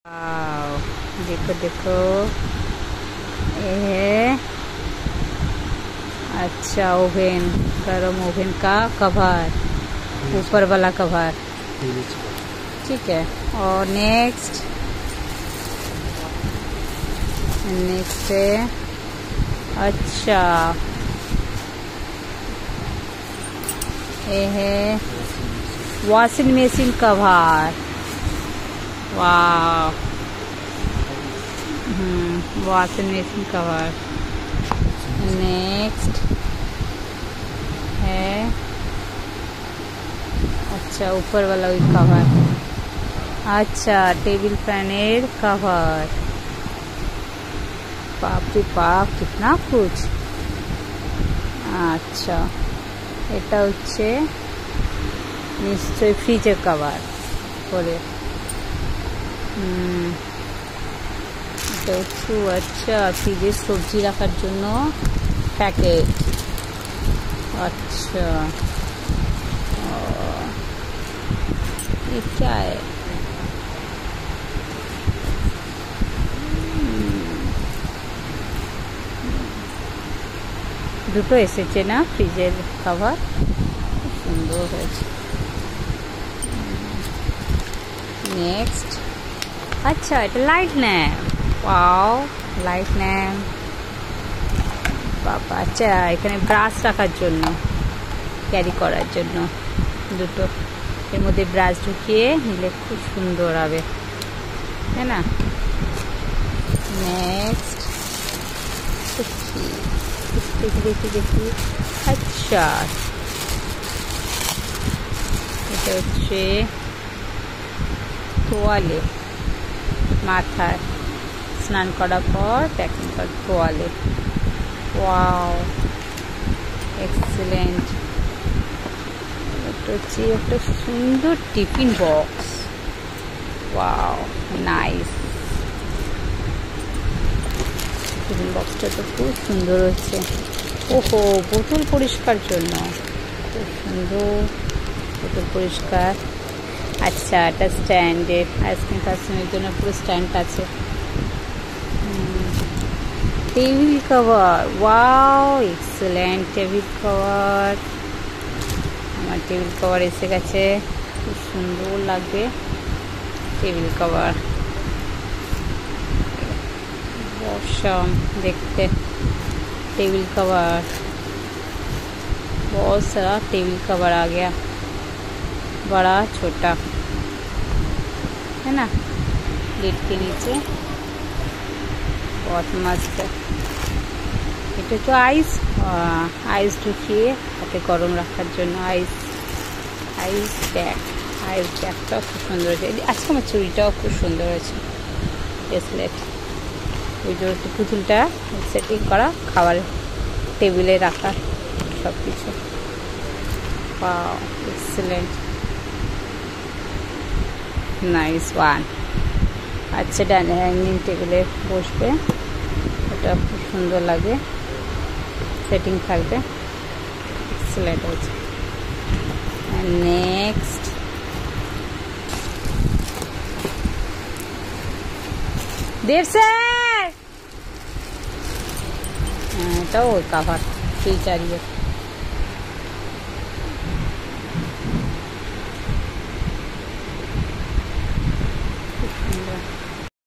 Wow, देखो देखो ये है। अच्छा, ओवन, गरम ओवन का कवर, ऊपर वाला कवर, ठीक है। और नेक्स्ट है, अच्छा ये है वॉशिंग मशीन कवर। वाह, वॉशिंग मशीन कवर। नेक्स्ट है, अच्छा ऊपर वाला भी कवर। अच्छा, टेबल फैनेर कवर। बाप रे बाप, कितना कुछ। আচ্ছা, এটা হচ্ছে নিশ্চয়ই ফ্রিজের কভার করে। এটা হচ্ছে আচ্ছা ফ্রিজের সবজি রাখার জন্য প্যাকেট। अच्छा ये क्या है? দুটো এসেছে না ফ্রিজের কভার, সুন্দর হয়েছে। নেক্সট, আচ্ছা এটা light lamp. Wow, light lamp. বাবা, আচ্ছা এখানে ব্রাশ রাখার জন্য, ক্যারি করার জন্য দুটো, এর মধ্যে ব্রাশ ঢুকিয়ে নিলে খুব সুন্দর হবে, তাই না? নেক্সট দেখি। আচ্ছা, এটা হচ্ছে তোয়ালে, মাথায় স্নান করার পর প্যাকিং করার তোয়ালে। Wow, excellent. এটা হচ্ছে একটা সুন্দর tiffin box. Wow, nice. Tiffin বক্সটা তো খুব সুন্দর হচ্ছে। ওহো, বোতল পরিষ্কার জন্য খুব সুন্দর, বোতল পরিষ্কার। আচ্ছা, এটা স্ট্যান্ডের, আইসক্রিম ফাইসক্রিমের জন্য পুরো স্ট্যান্ড আছে। Table cover. Wow, excellent table cover. আমার টেবিল কভার এসে গেছে, খুব সুন্দর লাগবে টেবিল কভার। ऑसम देखते। टेबल कवर, बहुत सारा टेबल कवर आ गया, बड़ा छोटा, है ना? लिड के नीचे बहुत मस्त है। এটা তো আইস ঢুকিয়ে হাতে গরম রাখার জন্য আইস ব্যাগটা খুব সুন্দর হয়েছে। আজকে আমার চুড়িটাও খুব সুন্দর হয়েছে, ব্রেসলেট। ওই যে পুতুলটা সেটিং করা, খাবার টেবিলে রাখা সব কিছু। Wow, excellent, nice one. আচ্ছা, ডাইনিং টেবিলে বসবে, এটা খুব সুন্দর লাগে, সেটিং থাকবে, এক্সেলেন্ট হয়েছে। নেক্সট দেড়শে, এটাও ওই কাভার, ফ্রিজ আর ইয়ে।